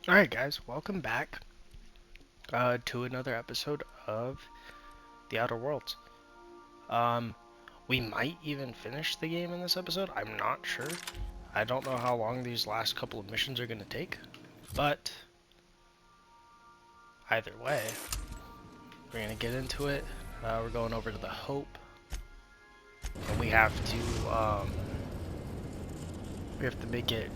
Alright guys, welcome back to another episode of The Outer Worlds. We might even finish the game in this episode, I'm not sure. I don't know how long these last couple of missions are going to take, but either way, we're going to get into it. We're going over to the Hope, and we have to make it,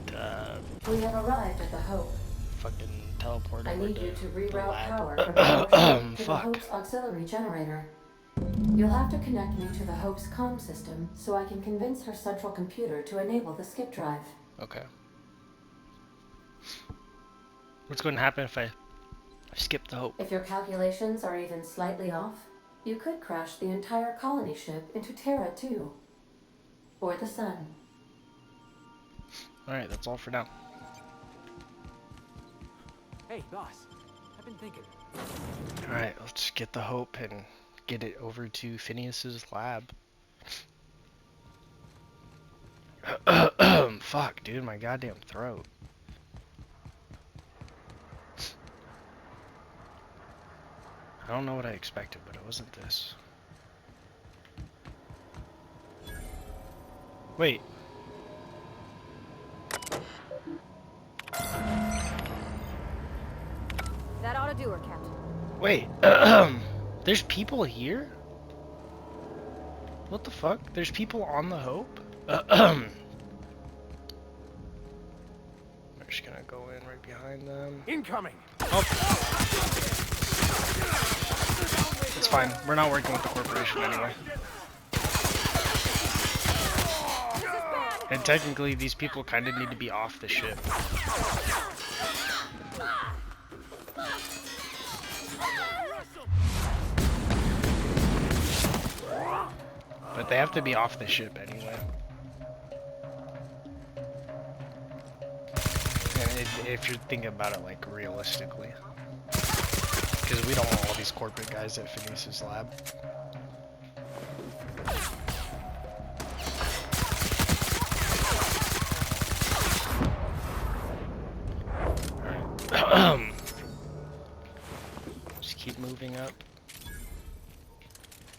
We have arrived at the Hope. fucking teleport I over need to you to the reroute lab. power from our ship to the Fuck. Hope's auxiliary generator. You'll have to connect me to the Hope's comm system so I can convince her central computer to enable the skip drive. Okay. What's going to happen if I skip the Hope? If your calculations are even slightly off, you could crash the entire colony ship into Terra 2. Or the Sun. Alright, that's all for now. Hey, boss. I've been thinking. Alright, let's get the Hope and get it over to Phineas's lab. Fuck, dude, my goddamn throat. I don't know what I expected, but it wasn't this. Wait. That ought to do her, Captain. Wait, there's people here? What the fuck? There's people on the Hope? We're just gonna go in right behind them. Incoming! Oh. It's fine. We're not working with the corporation anyway. And technically, these people kind of need to be off the ship. But they have to be off the ship anyway. And if you're thinking about it like realistically. Because we don't want all these corporate guys at Phineas's lab. Alright. Just keep moving up.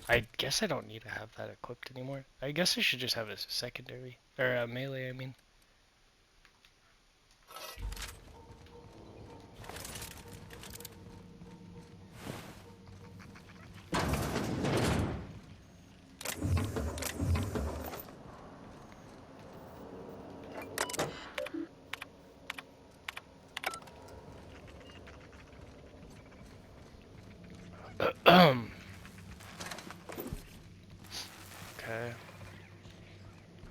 I guess I don't need to have that equipped anymore. I guess I should just have it as a secondary. Or a melee, I mean. Okay.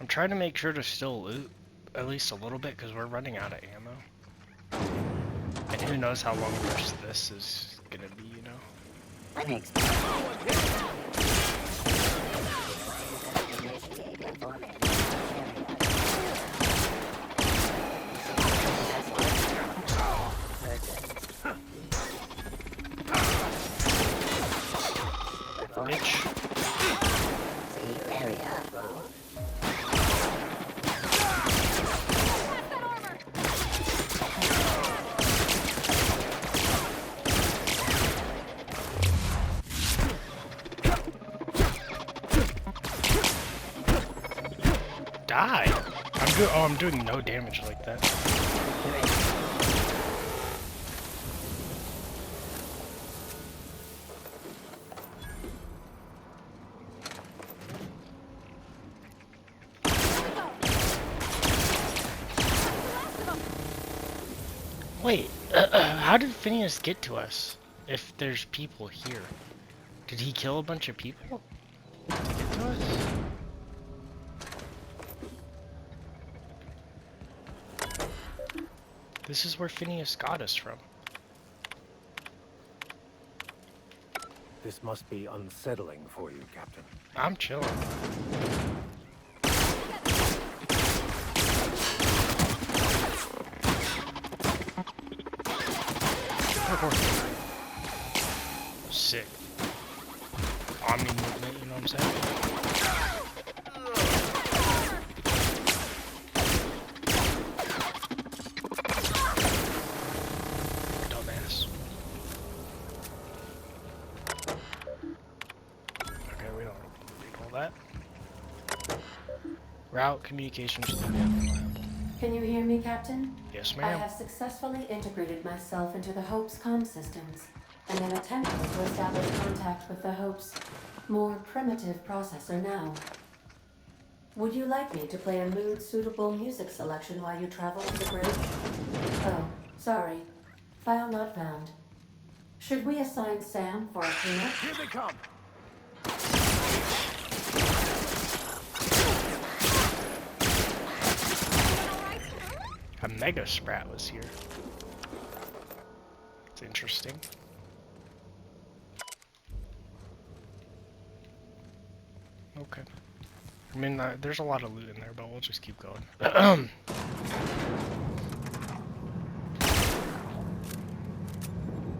I'm trying to make sure to still loot at least a little bit because we're running out of ammo. And who knows how long this is gonna be, you know? Thanks. Bitch. The area. Die! I'm good. Oh, I'm doing no damage like that. Wait, how did Phineas get to us if there's people here? Did he kill a bunch of people to get to us? This is where Phineas got us from. This must be unsettling for you, Captain. I'm chilling. Sick. Omni movement, you know what I'm saying? Route communications will be unreliable. Can you hear me, Captain? Yes, I ma'am. have successfully integrated myself into the Hope's comm systems, and am attempting to establish contact with the Hope's more primitive processor now. Would you like me to play a mood-suitable music selection while you travel to the bridge? Oh, sorry. File not found. Should we assign Sam for a cleanup? Here they come! A Mega Sprat was here. It's interesting. Okay. I mean, there's a lot of loot in there, but we'll just keep going.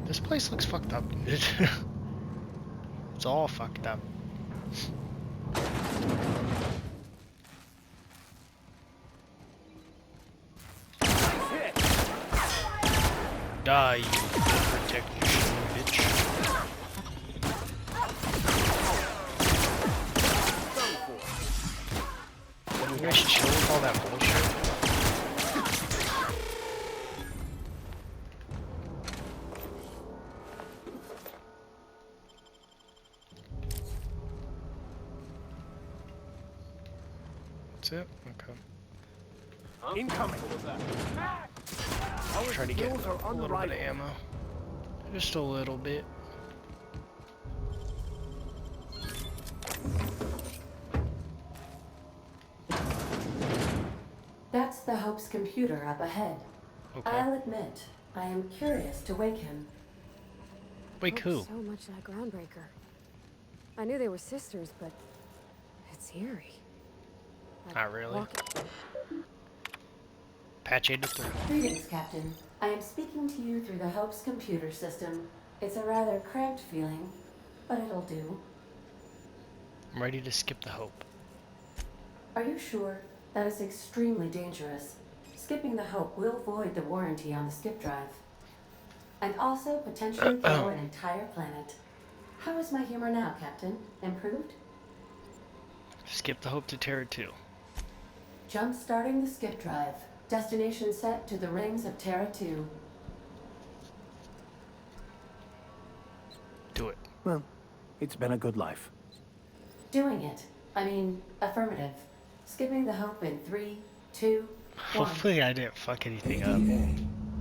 This place looks fucked up, dude. It's all fucked up. Die, you technician, bitch. You guys chill with all that bullshit. That's it? Okay. Incoming! I'll try to get skills are a little bit of unrivaled. ammo. Just a little bit. That's the Hope's computer up ahead. Okay. I'll admit, I am curious to wake him. Wait, who? Looks so much like Groundbreaker. I knew they were sisters, but it's eerie. Like Not really. walking- Patch 83. Greetings, Captain. I am speaking to you through the Hope's computer system. It's a rather cramped feeling, but it'll do. I'm ready to skip the Hope. Are you sure? That is extremely dangerous. Skipping the Hope will void the warranty on the skip drive. And also potentially kill an entire planet. How is my humor now, Captain? Improved? Skip the Hope to Terra 2. Jump starting the skip drive. Destination set to the rings of Terra 2. Do it. Well, it's been a good life. Doing it. I mean, affirmative. Skipping the Hope in 3, 2, 1. Hopefully I didn't fuck anything up. ETA,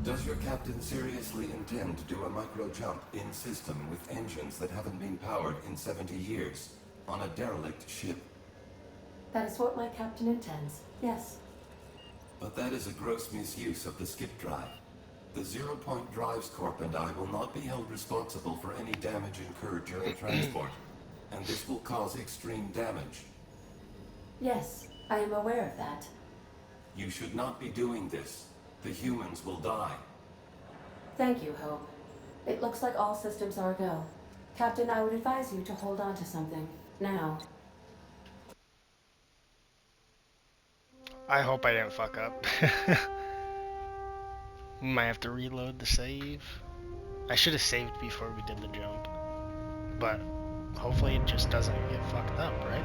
does your captain seriously intend to do a micro jump in system with engines that haven't been powered in 70 years on a derelict ship? That is what my captain intends. Yes. But that is a gross misuse of the skip drive. The Zero Point Drives Corp and I will not be held responsible for any damage incurred during transport, and this will cause extreme damage. Yes, I am aware of that. You should not be doing this. The humans will die. Thank you, Hope. It looks like all systems are a go. Captain, I would advise you to hold on to something. Now. I hope I didn't fuck up. We might have to reload the save. I should have saved before we did the jump. But hopefully it just doesn't get fucked up, right?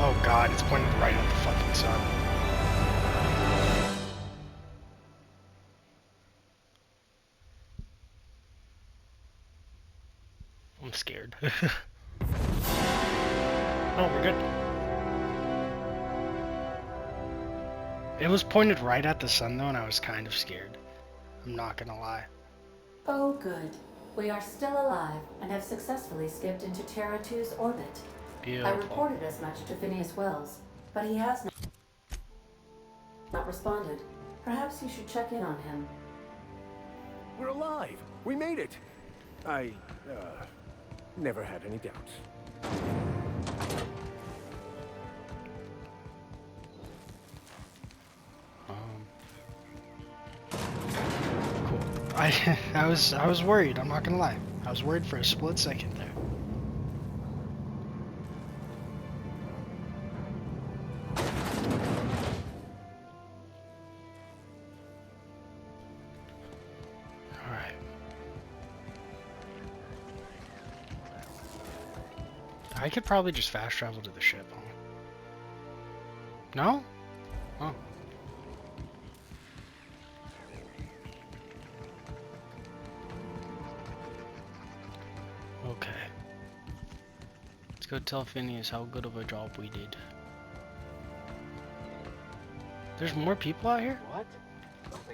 Oh god, it's pointed right at the fucking sun. I'm scared. Oh, we're good. It was pointed right at the sun though, and I was kind of scared. I'm not gonna lie. Oh, good. We are still alive and have successfully skipped into Terra 2's orbit. I Beautiful. reported as much to Phineas Wells, but he has not responded. Perhaps you should check in on him. We're alive! We made it! I, never had any doubts. Cool. I was worried, I'm not gonna lie. I was worried for a split second there. Alright. I could probably just fast travel to the ship, huh? No? Oh. Okay. Let's go tell Phineas how good of a job we did. There's more people out here? What?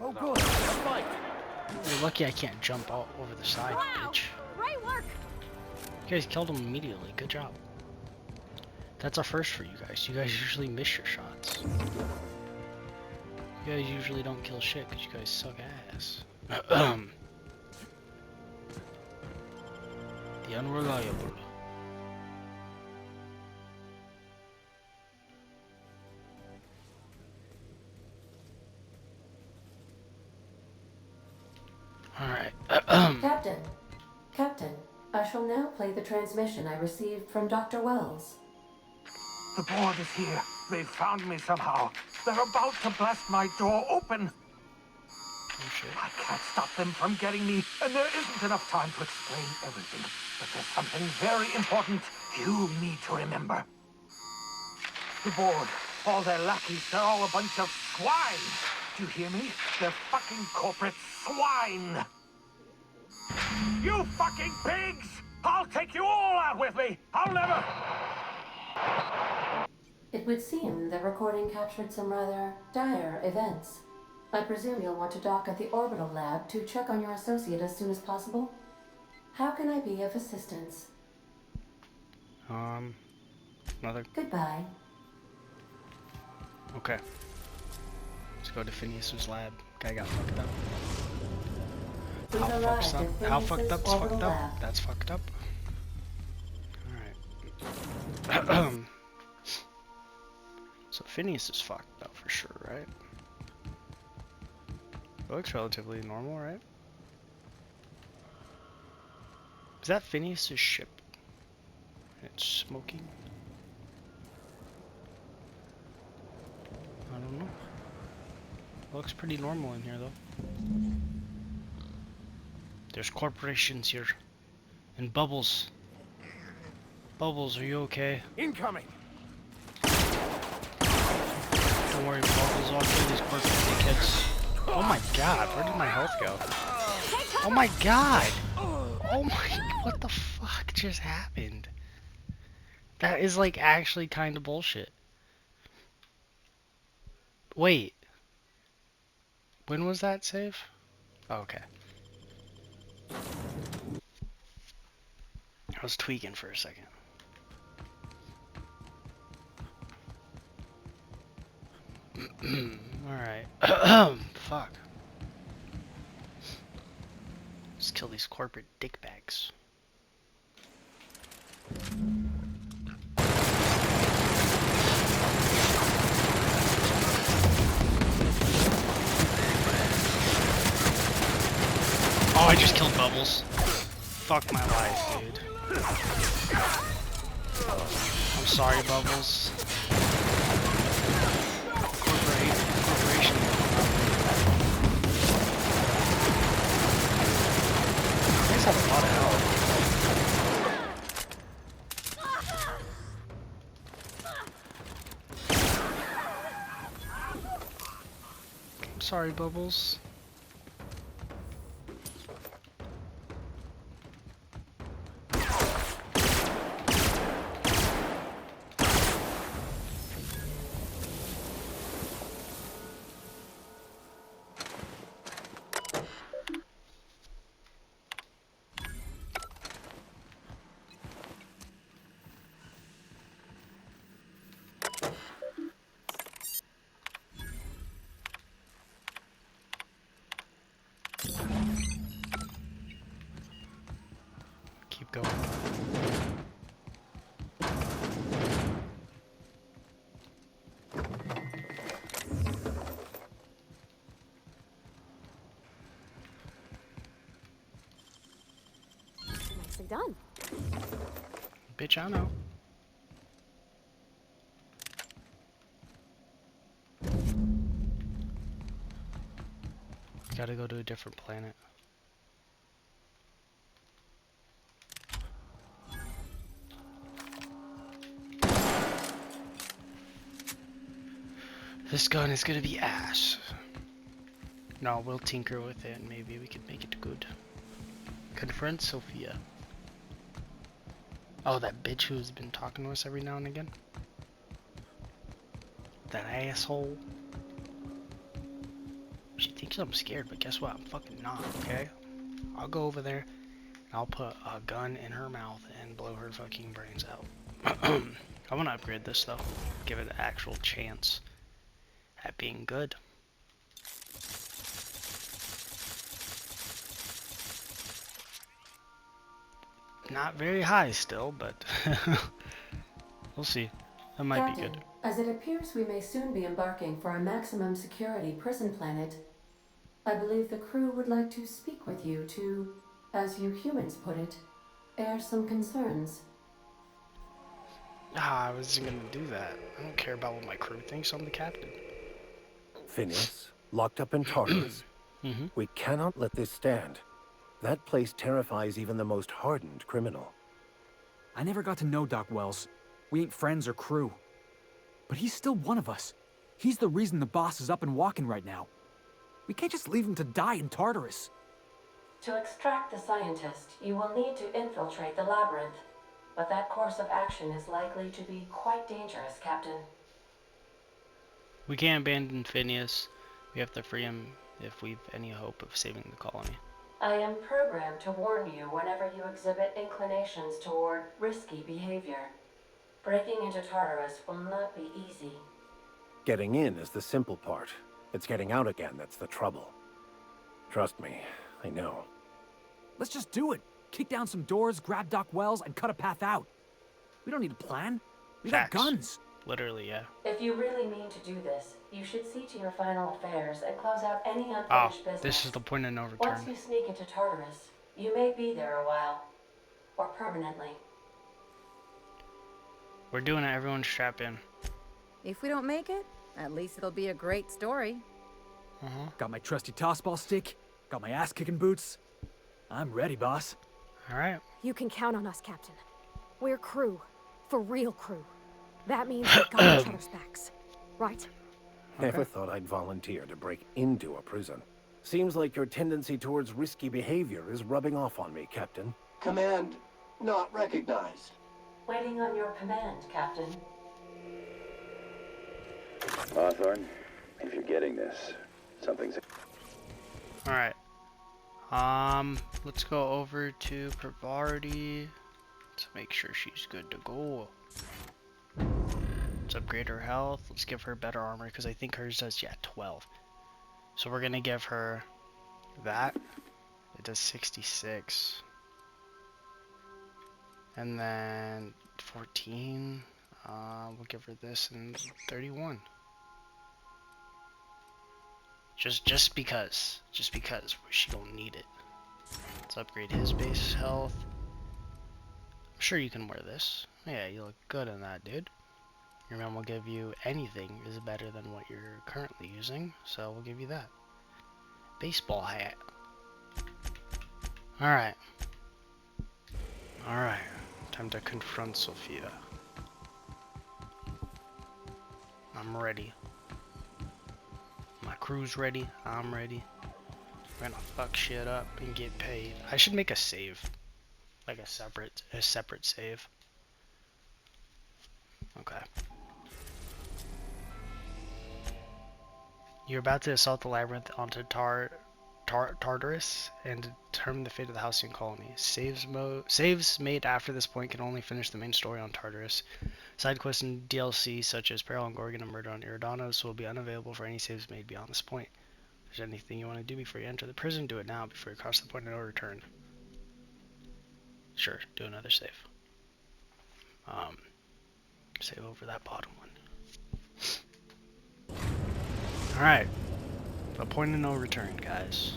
Oh, good. A fight. You're lucky I can't jump all over the side, Wow! bitch. Great work! You guys killed him immediately. Good job. That's a first for you guys. You guys usually miss your shots. You guys usually don't kill shit because you guys suck ass. The unreliable. Alright. Captain. Captain, I shall now play the transmission I received from Dr. Wells. The board is here. They've found me somehow. They're about to blast my door open. Oh shit. I can't stop them from getting me, and there isn't enough time to explain everything. But there's something very important you need to remember. The board, all their lackeys, they're all a bunch of swine. Do you hear me? They're fucking corporate swine. You fucking pigs! I'll take you all out with me! I'll never... It would seem the recording captured some rather dire events. I presume you'll want to dock at the orbital lab to check on your associate as soon as possible. How can I be of assistance? Mother. Goodbye. Okay. Let's go to Phineas's lab. Guy got fucked up. We've How arrived fucked up? at How Phineas's fucked up's orbital fucked lab. up? That's fucked up. Alright. So Phineas is fucked up for sure, right? It looks relatively normal, right? Is that Phineas's ship? It's smoking. I don't know. It looks pretty normal in here though. There's corporations here. And Bubbles. Bubbles, are you okay? Incoming. Don't worry, Bubbles, I'll kill these corporate dickheads. Oh my god, where did my health go? Oh my god! Oh my, what the fuck just happened? That is like actually kind of bullshit. Wait. When was that save? Oh, okay. I was tweaking for a second. Alright. Fuck. Just kill these corporate dickbags. Oh, I just killed Bubbles. Fuck my life, dude. I'm sorry, Bubbles. Corporation. You guys have a lot of health. I'm sorry, Bubbles. Keep going. Nicely done. Bitch, I know. Gotta go to a different planet. This gun is gonna be ass. No, we'll tinker with it and maybe we can make it good. Confront Sophia. Oh, that bitch who's been talking to us every now and again? That asshole. She thinks I'm scared, but guess what? I'm fucking not, okay? I'll go over there and I'll put a gun in her mouth and blow her fucking brains out. I want to upgrade this though. Give it an actual chance at being good. Not very high still, but we'll see. That might be good. As it appears we may soon be embarking for a maximum security prison planet, I believe the crew would like to speak with you to, as you humans put it, air some concerns. Ah, I wasn't gonna do that. I don't care about what my crew thinks. I'm the captain. Phineas, locked up in Tartarus. We cannot let this stand. That place terrifies even the most hardened criminal. I never got to know Doc Wells. We ain't friends or crew. But he's still one of us. He's the reason the boss is up and walking right now. We can't just leave him to die in Tartarus. To extract the scientist, you will need to infiltrate the labyrinth. But that course of action is likely to be quite dangerous, Captain. We can't abandon Phineas. We have to free him if we've any hope of saving the colony. I am programmed to warn you whenever you exhibit inclinations toward risky behavior. Breaking into Tartarus will not be easy. Getting in is the simple part. It's getting out again that's the trouble. Trust me, I know. Let's just do it. Kick down some doors, grab Doc Wells, and cut a path out. We don't need a plan. We got Facts. guns. Literally, yeah. If you really mean to do this, you should see to your final affairs and close out any unfinished business. This is the point of no return. Once you sneak into Tartarus, you may be there a while. Or permanently. We're doing it, everyone strap in. If we don't make it, at least it'll be a great story. Got my trusty tossball stick. Got my ass-kicking boots. I'm ready, boss. Alright. You can count on us, Captain. We're crew. For real crew. That means we've got each other's backs. Right? Never thought I'd volunteer to break into a prison. Seems like your tendency towards risky behavior is rubbing off on me, Captain. Command not recognized. Waiting on your command, Captain. Hawthorne, if you're getting this, something's... Alright. Let's go over to Priority to make sure she's good to go. Let's upgrade her health. Let's give her better armor because I think hers does, 12. So we're gonna give her that. It does 66. And then 14. We'll give her this and 31. Just because she don't need it. Let's upgrade his base health. I'm sure you can wear this. Yeah, you look good in that, dude. Your man will give you anything is better than what you're currently using, so we'll give you that. Baseball hat. Alright. Alright. Time to confront Sophia. I'm ready. My crew's ready. I'm ready. We're gonna fuck shit up and get paid. I should make a save. Like a separate save. Okay. You're about to assault the labyrinth onto Tartarus and determine the fate of the Halcyon colony. Saves made after this point can only finish the main story on Tartarus. Side quests and DLC such as Peril on Gorgon and Murder on Iridanos will be unavailable for any saves made beyond this point. If there's anything you want to do before you enter the prison, do it now before you cross the point of no return. Sure, do another save. Save over that bottom one. Alright. A point of no return, guys.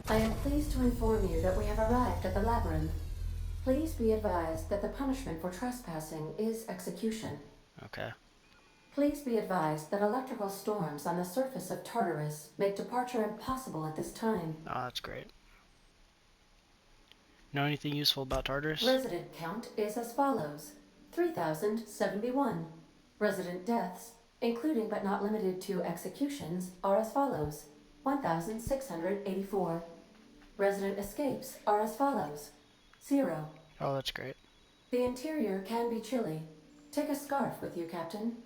I am pleased to inform you that we have arrived at the labyrinth. Please be advised that the punishment for trespassing is execution. Okay. Please be advised that electrical storms on the surface of Tartarus make departure impossible at this time. Oh, that's great. Know anything useful about Tartarus? Resident count is as follows: 3,071. Resident deaths, including but not limited to executions, are as follows: 1,684. Resident escapes are as follows: 0. Oh, that's great. The interior can be chilly. Take a scarf with you, Captain.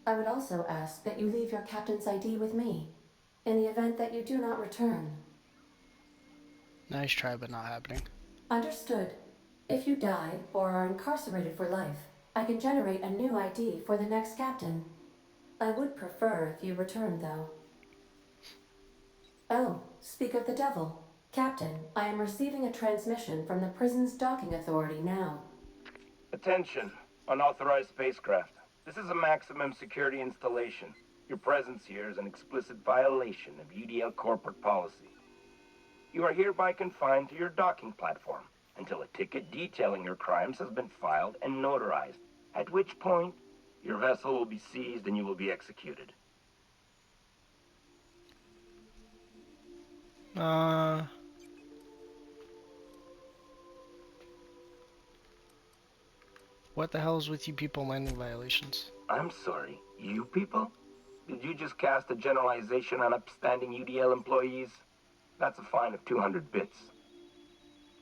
I would also ask that you leave your captain's ID with me, in the event that you do not return. Nice try, but not happening. Understood. If you die or are incarcerated for life, I can generate a new ID for the next captain. I would prefer if you return, though. Oh, speak of the devil. Captain, I am receiving a transmission from the prison's docking authority now. Attention, unauthorized spacecraft. This is a maximum security installation. Your presence here is an explicit violation of UDL corporate policy. You are hereby confined to your docking platform until a ticket detailing your crimes has been filed and notarized, at which point your vessel will be seized and you will be executed. What the hell is with you people landing violations? I'm sorry, you people? Did you just cast a generalization on upstanding UDL employees? That's a fine of 200 bits.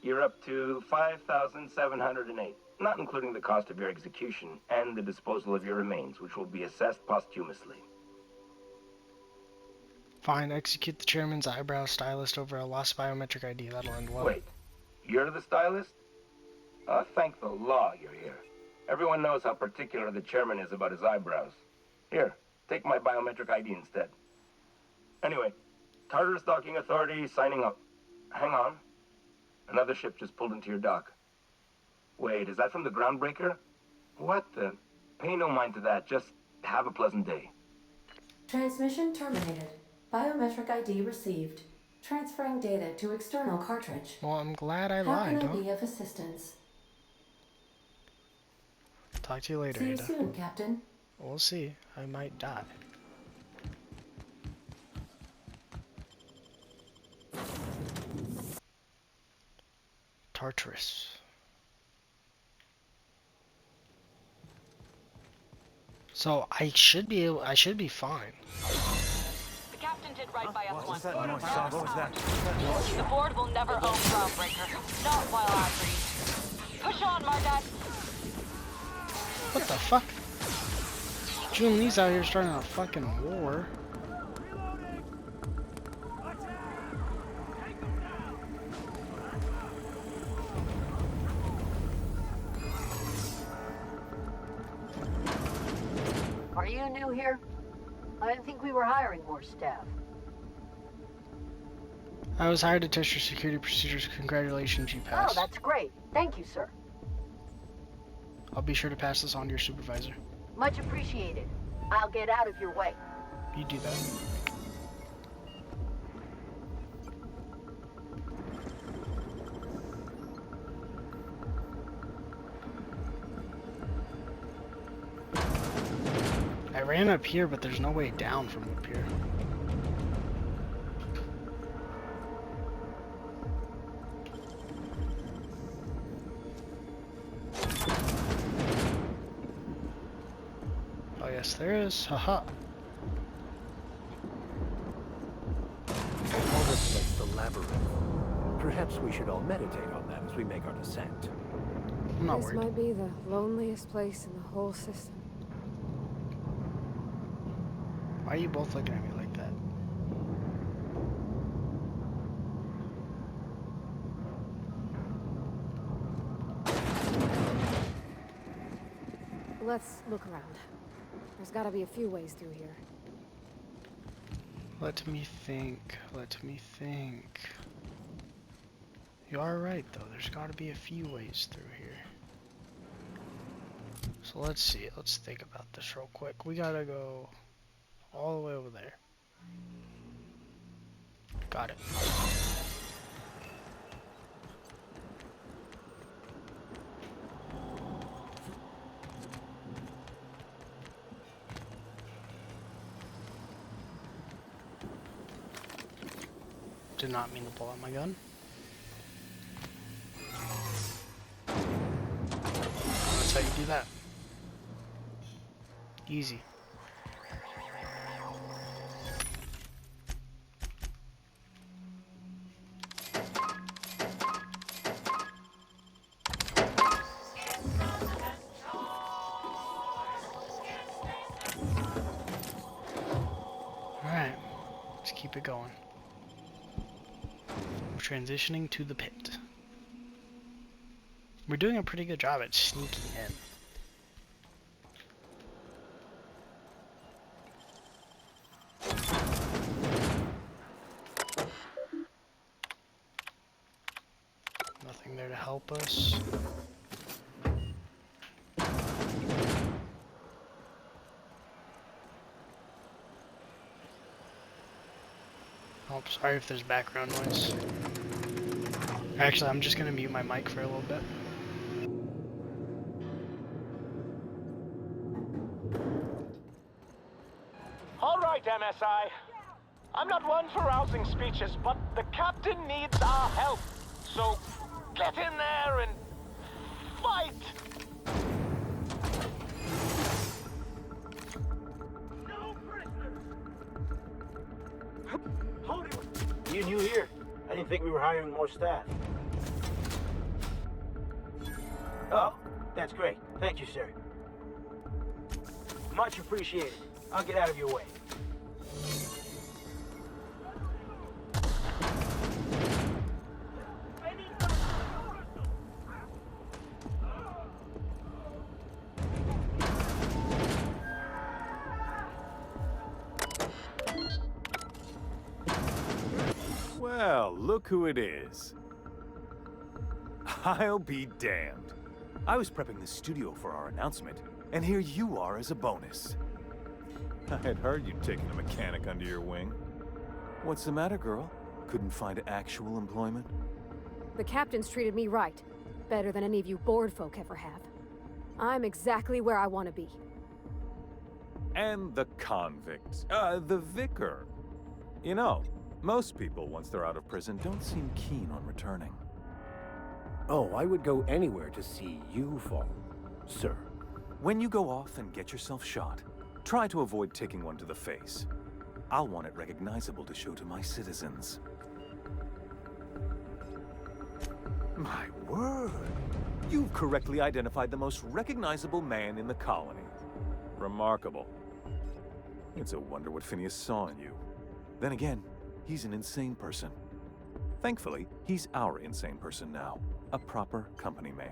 You're up to 5,708, not including the cost of your execution and the disposal of your remains, which will be assessed posthumously. Fine, execute the chairman's eyebrow stylist over a lost biometric ID. That'll end well. Wait, you're the stylist? Thank the law you're here. Everyone knows how particular the chairman is about his eyebrows. Here, take my biometric ID instead. Anyway, Tartarus Docking Authority signing up. Hang on. Another ship just pulled into your dock. Wait, is that from the groundbreaker? What the? Pay no mind to that. Just have a pleasant day. Transmission terminated. Biometric ID received. Transferring data to external cartridge. Well, I'm glad I How lied, can I huh? be of assistance? Talk to you later, See you Ada. soon, Captain. We'll see. I might die. Tartarus. So I should be fine. The captain did right by us once. What was that? The board will never own Groundbreaker. Not while I breathe. Push on, Margat. What the fuck? June Lee's out here starting a fucking war. Are you new here? I didn't think we were hiring more staff. I was hired to test your security procedures. Congratulations, you Oh, passed. that's great. Thank you, sir. I'll be sure to pass this on to your supervisor. Much appreciated. I'll get out of your way. You do that. I ran up here, but there's no way down from up here. Oh yes, there is. Haha. All this place the labyrinth. Perhaps we should all meditate on that as we make our descent. I'm not This worried. might be the loneliest place in the whole system. Why are you both looking at me like that? Let's look around. There's gotta be a few ways through here. Let me think. Let me think. You are right, though. There's got to be a few ways through here. So let's see. Let's think about this real quick. We gotta go all the way over there. Got it. Did not mean to pull out my gun. That's how you do that. Easy. keep it going. We're transitioning to the pit. We're doing a pretty good job at sneaking in. Nothing there to help us. Oh, sorry if there's background noise. Actually, I'm just gonna mute my mic for a little bit. All right, MSI. I'm not one for rousing speeches, but the captain needs our help. So, get in there and fight! No prisoners! Hold it! You new here? I didn't think we were hiring more staff. Oh, that's great. Thank you, sir. Much appreciated. I'll get out of your way. Well, look who it is. I'll be damned. I was prepping the studio for our announcement, and here you are as a bonus. I had heard you'd taken a mechanic under your wing. What's the matter, girl? Couldn't find actual employment? The captain's treated me right. Better than any of you bored folk ever have. I'm exactly where I want to be. And the convict. The vicar. You know, most people, once they're out of prison, don't seem keen on returning. Oh, I would go anywhere to see you fall, sir. When you go off and get yourself shot, try to avoid taking one to the face. I'll want it recognizable to show to my citizens. My word! You've correctly identified the most recognizable man in the colony. Remarkable. It's a wonder what Phineas saw in you. Then again, he's an insane person. Thankfully, he's our insane person now. A proper company man.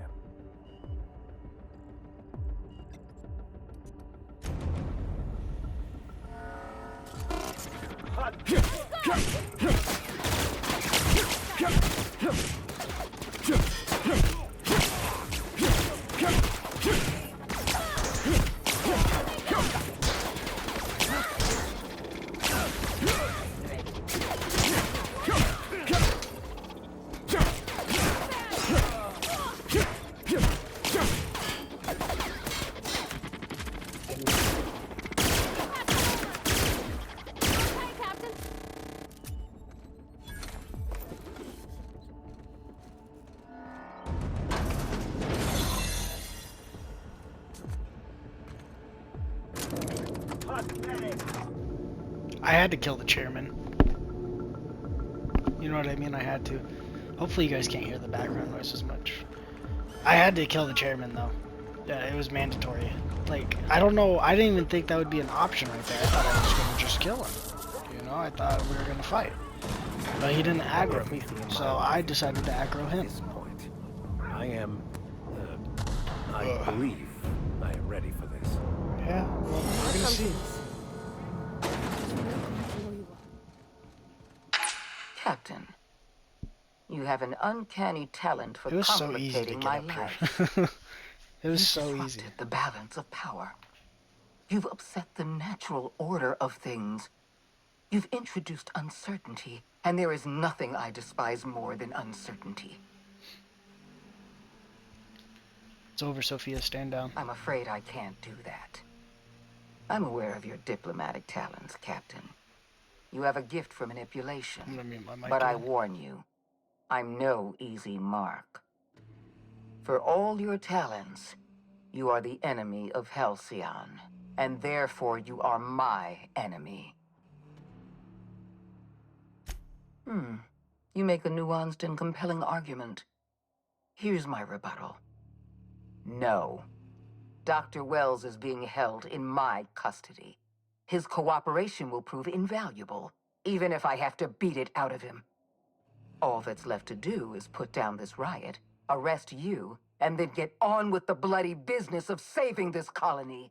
I had to kill the chairman. You know what I mean? I had to. Hopefully you guys can't hear the background noise as much. I had to kill the chairman though. Yeah, it was mandatory. Like, I don't know, I didn't even think that would be an option right there. I thought I was gonna just kill him. You know, I thought we were gonna fight. But he didn't aggro me, so I decided to aggro him. I am, I believe I am ready for this. Yeah, well, we're gonna see. Captain, you have an uncanny talent for complicating my life. It was so easy. Disrupted the balance of power. You've upset the natural order of things. You've introduced uncertainty, and there is nothing I despise more than uncertainty. It's over, Sophia. Stand down. I'm afraid I can't do that. I'm aware of your diplomatic talents, Captain. You have a gift for manipulation, but I warn you, I'm no easy mark. For all your talents, you are the enemy of Halcyon, and therefore you are my enemy. You make a nuanced and compelling argument. Here's my rebuttal. No. Dr. Wells is being held in my custody. His cooperation will prove invaluable, even if I have to beat it out of him. All that's left to do is put down this riot, arrest you, and then get on with the bloody business of saving this colony.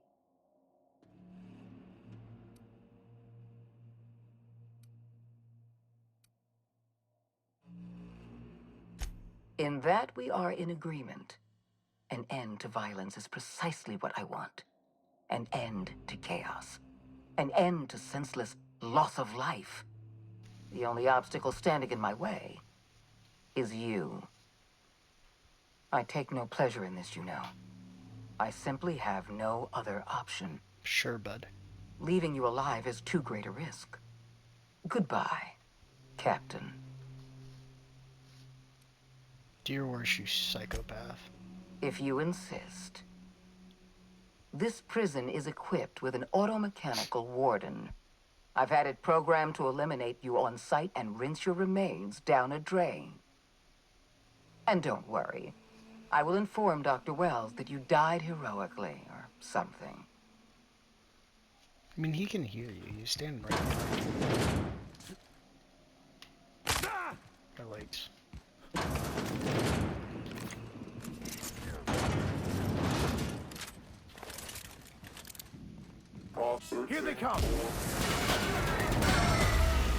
In that we are in agreement. An end to violence is precisely what I want. An end to chaos. An end to senseless loss of life. The only obstacle standing in my way is you. I take no pleasure in this, you know. I simply have no other option. Sure, bud. Leaving you alive is too great a risk. Goodbye, Captain. Dear worst, you psychopath. If you insist. This prison is equipped with an automechanical warden. I've had it programmed to eliminate you on sight and rinse your remains down a drain. And don't worry. I will inform Dr. Wells that you died heroically, or something. I mean, he can hear you. You stand right there. My legs. Here they come!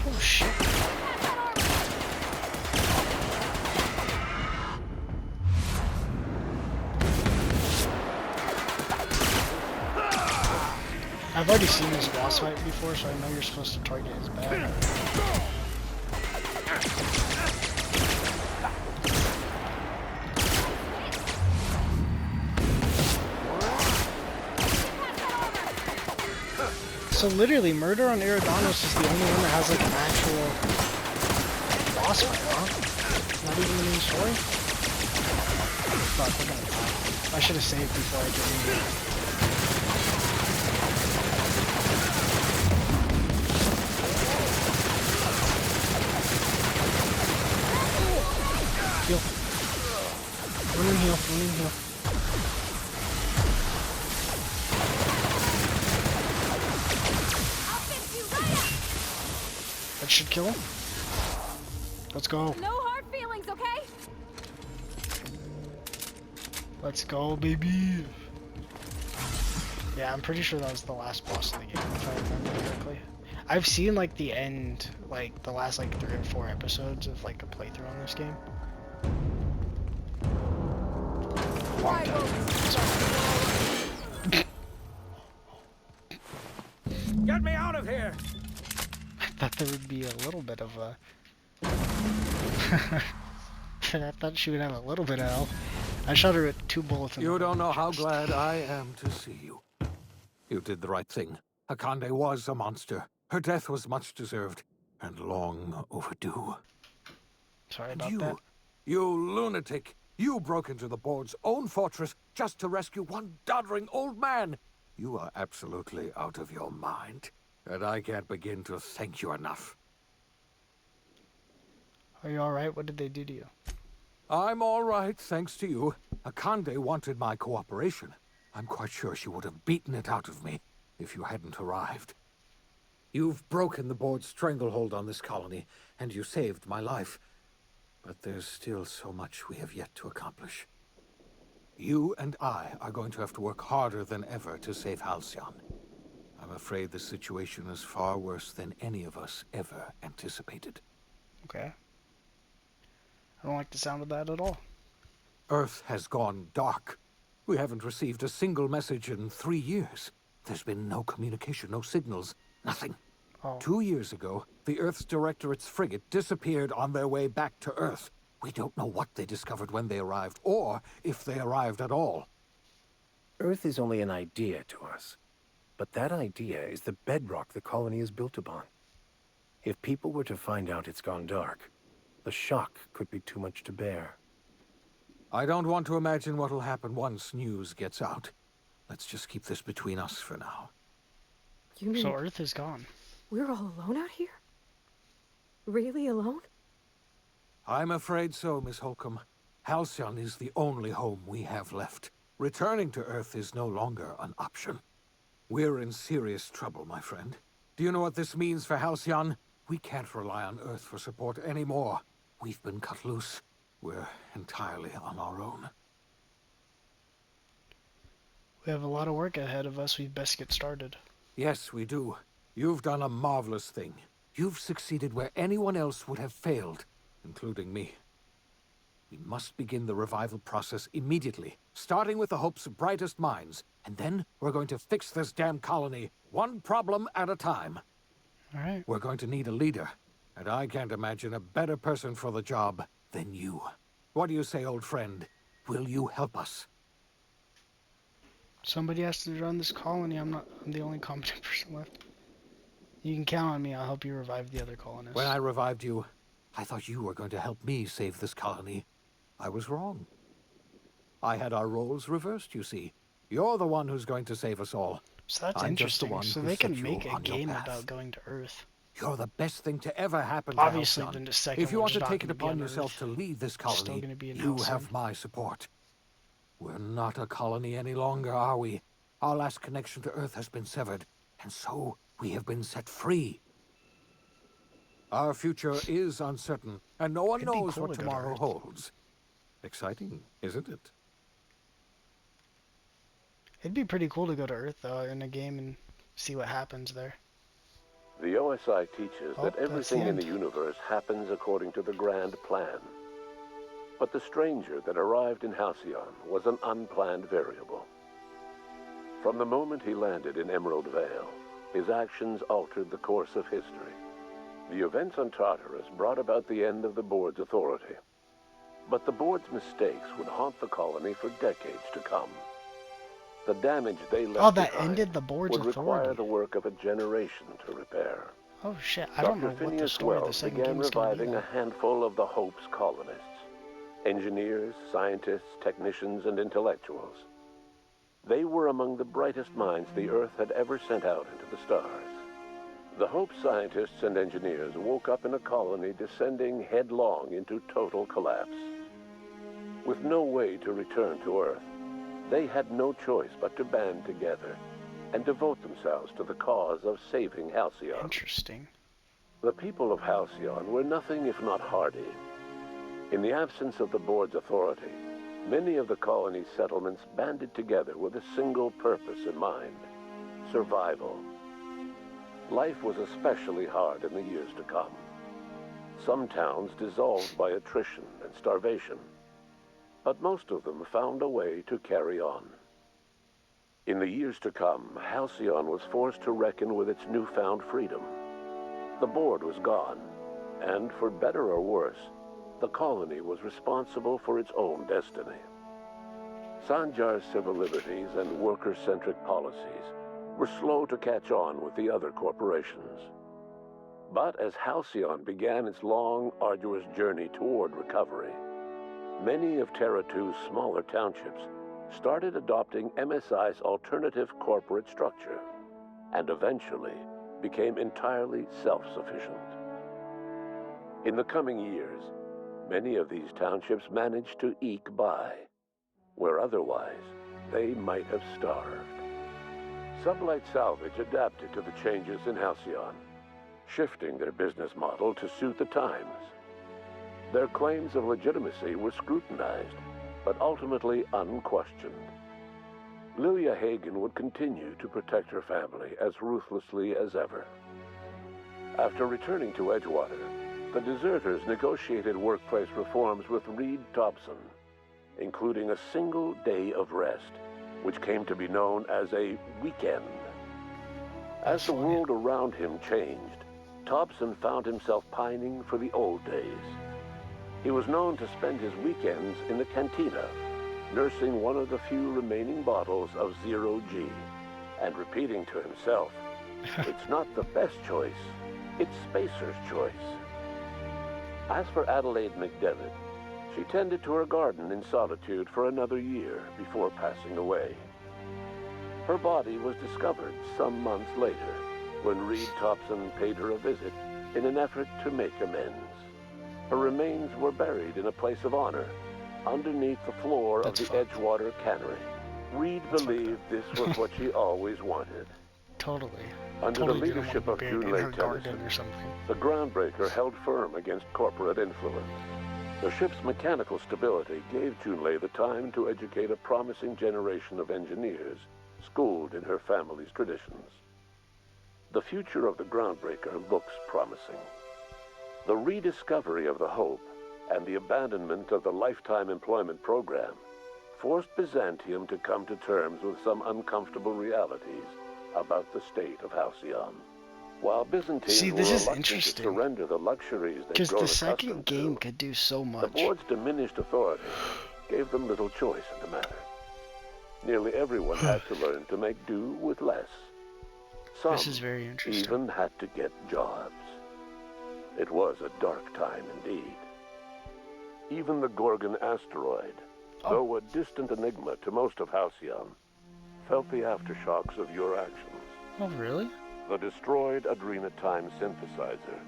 Oh, shit. I've already seen this boss fight before, so I know you're supposed to target his back. So literally, Murder on Eridanos is the only one that has like an actual boss fight, huh? Not even the main story? Fuck, we're gonna die. I should have saved before I did anything. Heal. Run and heal, run and heal. That should kill him. Let's go. No hard feelings, okay? Let's go, baby. Yeah, I'm pretty sure that was the last boss of the game, if I remember correctly. I've seen like the end, like the last like 3 or 4 episodes of like a playthrough on this game. Long time. Get me out of here! I thought there would be a little bit of a... I thought she would have a little bit of health. I shot her with 2 bullets in the You don't know how glad I am to see you. You did the right thing. Akande was a monster. Her death was much deserved, and long overdue. Sorry And about that. You lunatic! You broke into the board's own fortress just to rescue one doddering old man! You are absolutely out of your mind, and I can't begin to thank you enough. Are you alright? What did they do to you? I'm all right, thanks to you. Akande wanted my cooperation. I'm quite sure she would have beaten it out of me if you hadn't arrived. You've broken the board's stranglehold on this colony, and you saved my life. But there's still so much we have yet to accomplish. You and I are going to have to work harder than ever to save Halcyon. I'm afraid the situation is far worse than any of us ever anticipated. Okay. I don't like the sound of that at all. Earth has gone dark. We haven't received a single message in 3 years. There's been no communication, no signals, nothing. Oh. 2 years ago, the Earth's Directorate's frigate disappeared on their way back to Earth. We don't know what they discovered when they arrived, or if they arrived at all. Earth is only an idea to us. But that idea is the bedrock the colony is built upon. If people were to find out it's gone dark, the shock could be too much to bear. I don't want to imagine what'll happen once news gets out. Let's just keep this between us for now. You mean So Earth is gone. we're all alone out here? Really alone? I'm afraid so, Miss Holcomb. Halcyon is the only home we have left. Returning to Earth is no longer an option. We're in serious trouble, my friend. Do you know what this means for Halcyon? We can't rely on Earth for support anymore. We've been cut loose. We're entirely on our own. We have a lot of work ahead of us. We'd best get started. Yes, we do. You've done a marvelous thing. You've succeeded where anyone else would have failed, including me. We must begin the revival process immediately, starting with the Hope's brightest minds, and then we're going to fix this damn colony, one problem at a time. All right. We're going to need a leader, and I can't imagine a better person for the job than you. What do you say, old friend? Will you help us? Somebody has to run this colony. I'm the only competent person left. You can count on me. I'll help you revive the other colonists. When I revived you, I thought you were going to help me save this colony. I was wrong. I had our roles reversed, you see. You're the one who's going to save us all. So that's I'm just the interesting. one So who they can set make you a on your game path. without going to Earth. You're the best thing to ever happen to Obviously, Halcyon. the second If you one's want to not take it gonna be upon on yourself Earth. to lead this It's still colony, gonna be in you Halcyon. have my support. We're not a colony any longer, are we? Our last connection to Earth has been severed, and so we have been set free. Our future is uncertain, and no one It'd be knows cool what to go to tomorrow Earth. holds. Exciting, isn't it? It'd be pretty cool to go to Earth, though, in a game and see what happens there. The OSI teaches Oh, that that's everything the in the end. universe happens according to the grand plan. But the stranger that arrived in Halcyon was an unplanned variable. From the moment he landed in Emerald Vale, his actions altered the course of history. The events on Tartarus brought about the end of the board's authority. But the board's mistakes would haunt the colony for decades to come. The damage they left Oh, that behind ended the board's would require authority. the work of a generation to repair. Oh shit! I don't know Dr. what the Phineas story of the Wells second began game is going to be. reviving a handful of the Hope's colonists. Engineers, scientists, technicians, and intellectuals. They were among the brightest minds the Earth had ever sent out into the stars. The Hope scientists and engineers woke up in a colony descending headlong into total collapse. With no way to return to Earth, they had no choice but to band together and devote themselves to the cause of saving Halcyon. Interesting. The people of Halcyon were nothing if not hardy. In the absence of the board's authority, many of the colony's settlements banded together with a single purpose in mind: survival. Life was especially hard in the years to come. Some towns dissolved by attrition and starvation, but most of them found a way to carry on. In the years to come, Halcyon was forced to reckon with its newfound freedom. The board was gone, and for better or worse, the colony was responsible for its own destiny. Sanjar's civil liberties and worker-centric policies were slow to catch on with the other corporations. But as Halcyon began its long, arduous journey toward recovery, many of Terra 2's smaller townships started adopting MSI's alternative corporate structure, and eventually became entirely self-sufficient. In the coming years, many of these townships managed to eke by, where otherwise they might have starved. Sublight Salvage adapted to the changes in Halcyon, shifting their business model to suit the times. Their claims of legitimacy were scrutinized, but ultimately unquestioned. Lilia Hagen would continue to protect her family as ruthlessly as ever. After returning to Edgewater, the deserters negotiated workplace reforms with Reed Thompson, including a single day of rest, which came to be known as a weekend. As the world around him changed, Thompson found himself pining for the old days. He was known to spend his weekends in the cantina, nursing one of the few remaining bottles of Zero G, and repeating to himself, "It's not the best choice, it's Spacer's choice." As for Adelaide McDevitt, she tended to her garden in solitude for another year before passing away. Her body was discovered some months later, when Reed Thompson paid her a visit in an effort to make amends. Her remains were buried in a place of honor, underneath the floor of the Edgewater cannery. Reed believed this was what she always wanted. Totally. Under Totally the didn't leadership want of to be buried in her Junlei garden Tennyson, or something. the Groundbreaker held firm against corporate influence. The ship's mechanical stability gave Junlei the time to educate a promising generation of engineers, schooled in her family's traditions. The future of the Groundbreaker looks promising. The rediscovery of the Hope and the abandonment of the lifetime employment program forced Byzantium to come to terms with some uncomfortable realities about the state of Halcyon. While Byzantines were reluctant to surrender the luxuries they'd grown the second accustomed game to, could do so much. the board's diminished authority gave them little choice in the matter. Nearly everyone had to learn to make do with less. Some This is very interesting. even had to get jobs. It was a dark time indeed. Even the Gorgon asteroid, though a distant enigma to most of Halcyon, felt the aftershocks of your actions. Oh, really? The destroyed Adrenatime synthesizer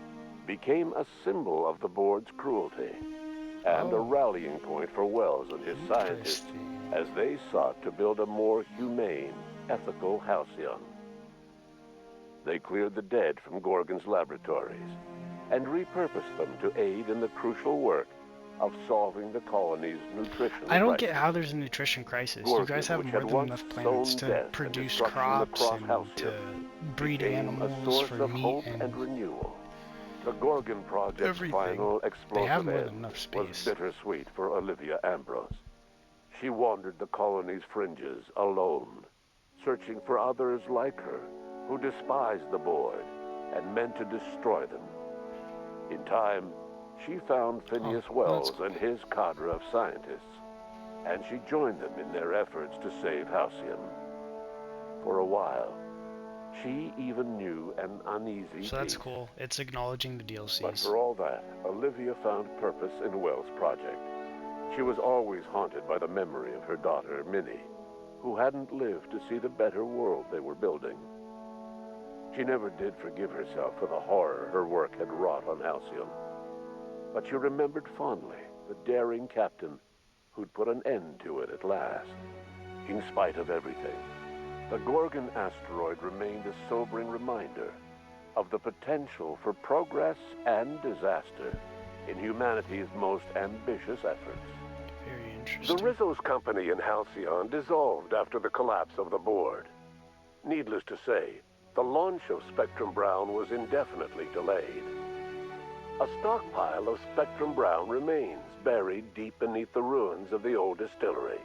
became a symbol of the board's cruelty and a rallying point for Wells and his scientists as they sought to build a more humane, ethical Halcyon. They cleared the dead from Gorgon's laboratories and repurposed them to aid in the crucial work of solving the colony's nutrition I don't crisis. get how there's a nutrition crisis. Gorgon, you guys have which more had than once enough planets sown to death and produce destruction crops across and Halcyon, to breed became animals a source for of meat hope and and renewal. The Gorgon Project's everything. final They have explosive more than end enough was space. bittersweet for Olivia Ambrose. She wandered the colony's fringes alone, searching for others like her who despised the board and meant to destroy them. In time, she found Phineas Wells and his cadre of scientists, and she joined them in their efforts to save Halcyon. For a while, she even knew an uneasy So that's peace. cool. It's acknowledging the DLCs. But for all that, Olivia found purpose in Wells' project. She was always haunted by the memory of her daughter, Minnie, who hadn't lived to see the better world they were building. She never did forgive herself for the horror her work had wrought on Halcyon. But she remembered fondly the daring captain who'd put an end to it at last. In spite of everything, the Gorgon asteroid remained a sobering reminder of the potential for progress and disaster in humanity's most ambitious efforts. Very interesting. The Rizzo's company in Halcyon dissolved after the collapse of the board. Needless to say, the launch of Spectrum Brown was indefinitely delayed. A stockpile of Spectrum Brown remains buried deep beneath the ruins of the old distillery,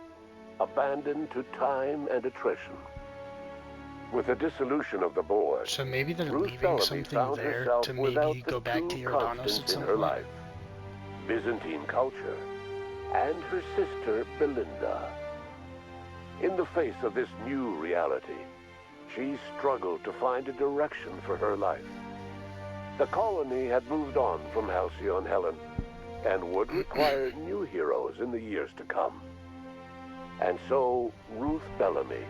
abandoned to time and attrition. With the dissolution of the board, So maybe they're Ruth leaving Bellamy something found there herself to without maybe the go back to two Jordanos at constants some in her point. life: Byzantine culture and her sister Belinda. In the face of this new reality, she struggled to find a direction for her life. The colony had moved on from Halcyon Helen and would require new heroes in the years to come. And so Ruth Bellamy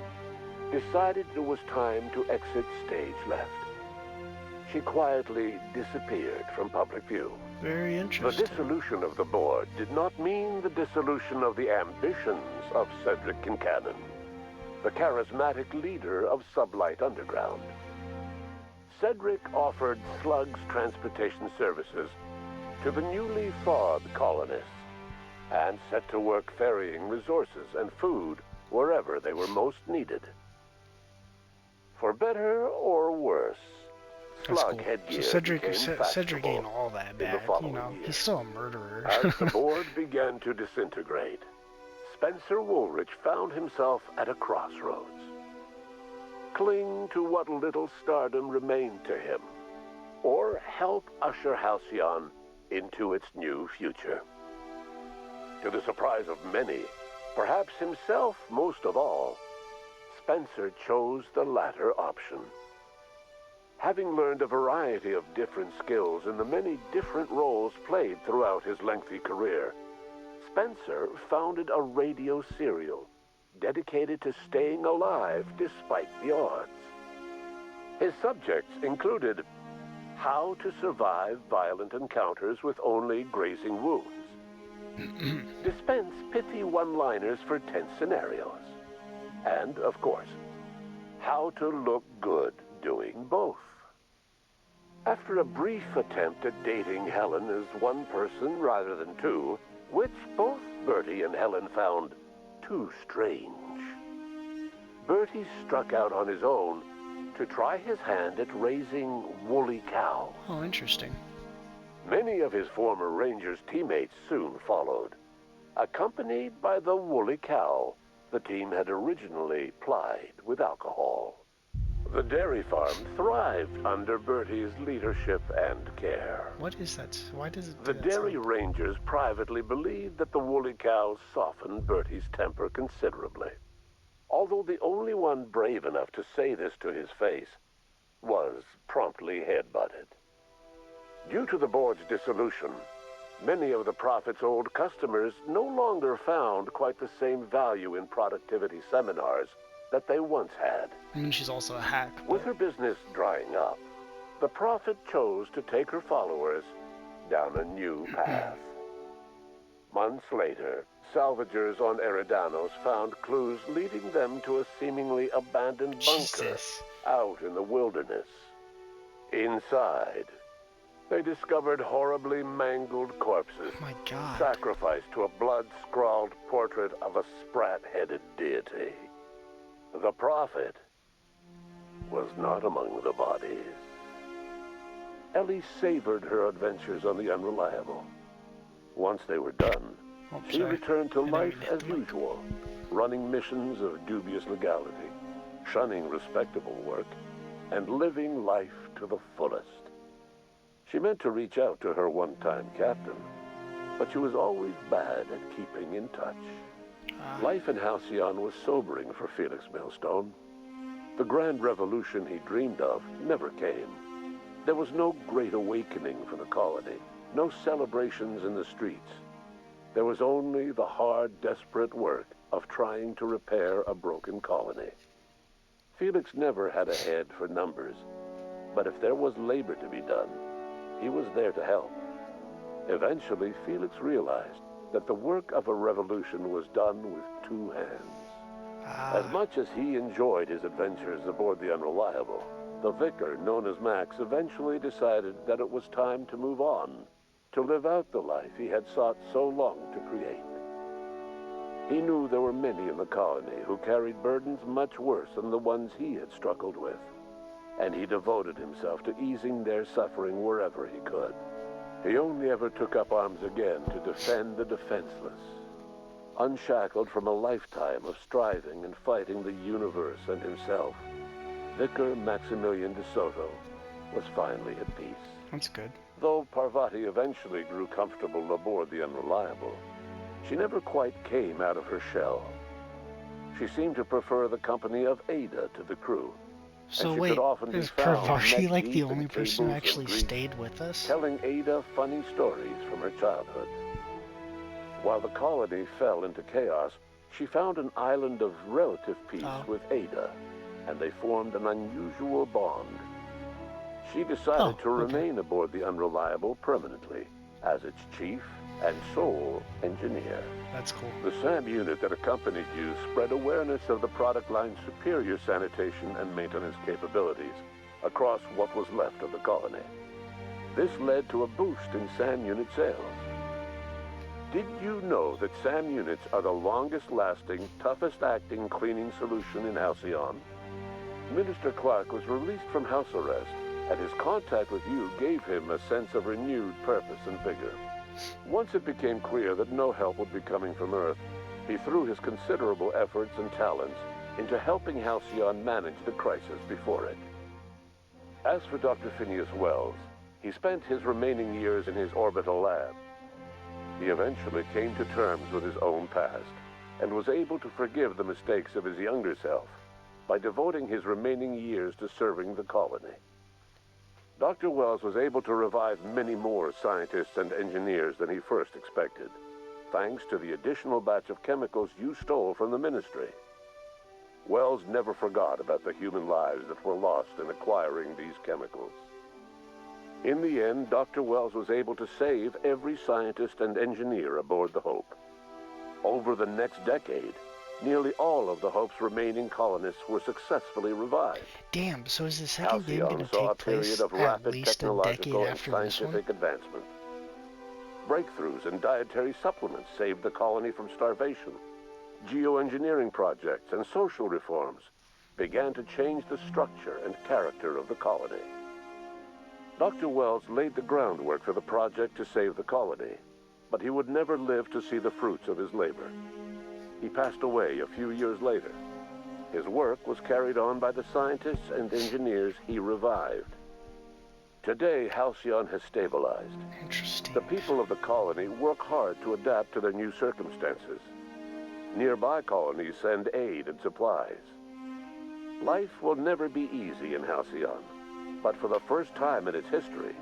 decided it was time to exit stage left. She quietly disappeared from public view. Very The interesting. dissolution of the board did not mean the dissolution of the ambitions of Cedric Kincannon, the charismatic leader of Sublight Underground. Cedric offered slugs transportation services to the newly thawed colonists and set to work ferrying resources and food wherever they were most needed. For better or worse, That's slug cool. headgear So Cedric became Cedric ain't fashionable all that in the bad. You following know, year. he's still a murderer. As the board began to disintegrate, Spencer Woolrich found himself at a crossroads. Cling to what little stardom remained to him, or help usher Halcyon into its new future. To the surprise of many, perhaps himself most of all, Spencer chose the latter option. Having learned a variety of different skills in the many different roles played throughout his lengthy career, Spencer founded a radio serial dedicated to staying alive despite the odds. His subjects included how to survive violent encounters with only grazing wounds, dispense pithy one-liners for tense scenarios, and, of course, how to look good doing both. After a brief attempt at dating Helen as one person rather than two, which both Bertie and Helen found too strange, Bertie struck out on his own to try his hand at raising woolly cows. Oh, interesting. Many of his former Rangers teammates soon followed, accompanied by the woolly cow the team had originally plied with alcohol. The dairy farm thrived under Bertie's leadership and care. What is that? Why does it do The that dairy sound? rangers privately believed that the woolly cows softened Bertie's temper considerably. Although the only one brave enough to say this to his face was promptly headbutted. Due to the board's dissolution, many of the Prophet's old customers no longer found quite the same value in productivity seminars that they once had. I mean, she's also a hack. With her business drying up, the Prophet chose to take her followers down a new path. Months later, salvagers on Eridanos found clues leading them to a seemingly abandoned bunker out in the wilderness. Inside, they discovered horribly mangled corpses, sacrificed to a blood-scrawled portrait of a sprat-headed deity. The Prophet was not among the bodies. Ellie savored her adventures on the Unreliable. Once they were done, she returned to life as usual, running missions of dubious legality, shunning respectable work, and living life to the fullest. She meant to reach out to her one-time captain, but she was always bad at keeping in touch. Life in Halcyon was sobering for Felix Millstone. The grand revolution he dreamed of never came. There was no great awakening for the colony, no celebrations in the streets. There was only the hard, desperate work of trying to repair a broken colony. Felix never had a head for numbers, but if there was labor to be done, he was there to help. Eventually, Felix realized that the work of a revolution was done with two hands. As much as he enjoyed his adventures aboard the Unreliable, the vicar, known as Max, eventually decided that it was time to move on, to live out the life he had sought so long to create. He knew there were many in the colony who carried burdens much worse than the ones he had struggled with, and he devoted himself to easing their suffering wherever he could. He only ever took up arms again to defend the defenseless. Unshackled from a lifetime of striving and fighting the universe and himself, Vicar Maximilian de Soto was finally at peace. That's good. Though Parvati eventually grew comfortable aboard the Unreliable, she never quite came out of her shell. She seemed to prefer the company of Ada to the crew. So and she wait, could often is be found Parvati like neck the deep only in person who cables actually and grease, stayed with us? telling Ada funny stories from her childhood. While the colony fell into chaos, she found an island of relative peace with Ada, and they formed an unusual bond. She decided to remain aboard the Unreliable permanently as its chief and sole engineer. That's cool. The SAM unit that accompanied you spread awareness of the product line's superior sanitation and maintenance capabilities across what was left of the colony. This led to a boost in SAM unit sales. Did you know that SAM units are the longest-lasting, toughest-acting cleaning solution in Halcyon? Minister Clark was released from house arrest, and his contact with you gave him a sense of renewed purpose and vigor. Once it became clear that no help would be coming from Earth, he threw his considerable efforts and talents into helping Halcyon manage the crisis before it. As for Dr. Phineas Wells, he spent his remaining years in his orbital lab. He eventually came to terms with his own past, and was able to forgive the mistakes of his younger self by devoting his remaining years to serving the colony. Dr. Wells was able to revive many more scientists and engineers than he first expected, thanks to the additional batch of chemicals you stole from the Ministry. Wells never forgot about the human lives that were lost in acquiring these chemicals. In the end, Dr. Wells was able to save every scientist and engineer aboard the Hope. Over the next decade, nearly all of the Hope's remaining colonists were successfully revived. Damn, so is the second game going Halcyon to saw a take place period of at rapid least a decade technological and after this one? scientific advancement. Breakthroughs in dietary supplements saved the colony from starvation. Geoengineering projects and social reforms began to change the structure and character of the colony. Dr. Wells laid the groundwork for the project to save the colony, but he would never live to see the fruits of his labor. He passed away a few years later. His work was carried on by the scientists and engineers he revived. Today, Halcyon has stabilized. Interesting. The people of the colony work hard to adapt to their new circumstances. Nearby colonies send aid and supplies. Life will never be easy in Halcyon, but for the first time in its history,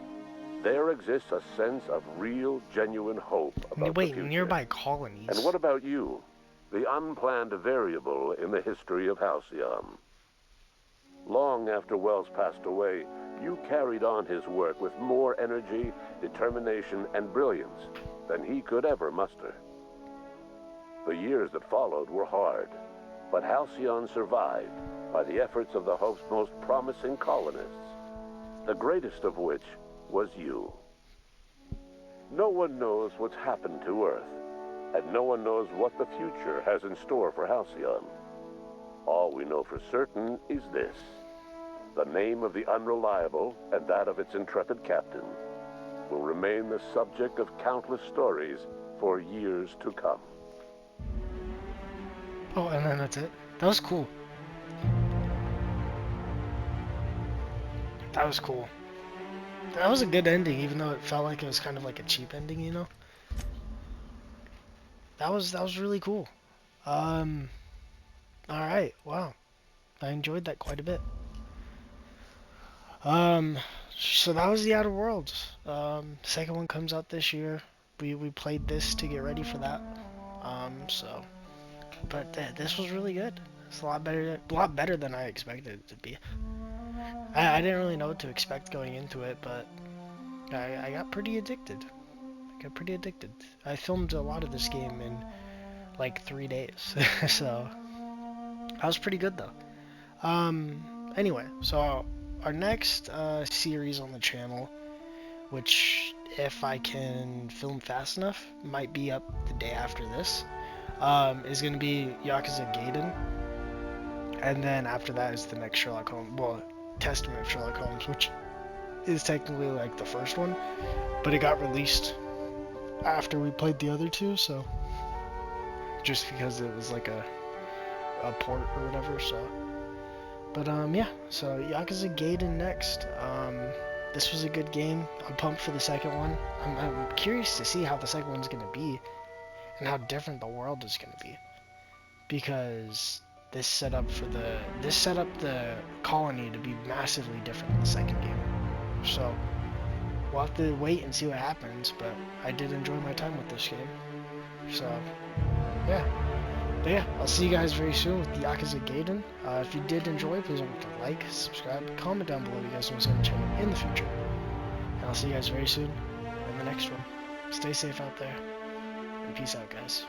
there exists a sense of real, genuine hope about the future. Nearby colonies? And what about you? The unplanned variable in the history of Halcyon. Long after Wells passed away, you carried on his work with more energy, determination, and brilliance than he could ever muster. The years that followed were hard, but Halcyon survived by the efforts of the Hope's most promising colonists, the greatest of which was you. No one knows what's happened to Earth, and no one knows what the future has in store for Halcyon. All we know for certain is this: the name of the Unreliable and that of its intrepid captain will remain the subject of countless stories for years to come. Oh, and then that's it? That was cool. That was cool. That was a good ending, even though it felt like it was kind of like a cheap ending, you know? That was really cool. Alright, wow. I enjoyed that quite a bit. So that was the Outer Worlds. Second one comes out this year. We played this to get ready for that. But this was really good. It's a lot better than I expected it to be. I didn't really know what to expect going into it, but I got pretty addicted. I filmed a lot of this game in like 3 days, so that was pretty good though. Anyway, so our next series on the channel, which if I can film fast enough, might be up the day after this, is going to be Yakuza Gaiden, and then after that is the next Sherlock Holmes, well, Testament of Sherlock Holmes, which is technically like the first one, but it got released after we played the other two, so just because it was like a port or whatever, so. But yeah, so Yakuza Gaiden next. This was a good game. I'm pumped for the second one. I'm curious to see how the second one's gonna be and how different the world is gonna be, because this set up the colony to be massively different than the second game. So we'll have to wait and see what happens, but I did enjoy my time with this game. So yeah. But yeah, I'll see you guys very soon with the Yakuza Gaiden. If you did enjoy, please don't forget to like, subscribe, comment down below if you guys want to see on the channel in the future. And I'll see you guys very soon in the next one. Stay safe out there, and peace out, guys.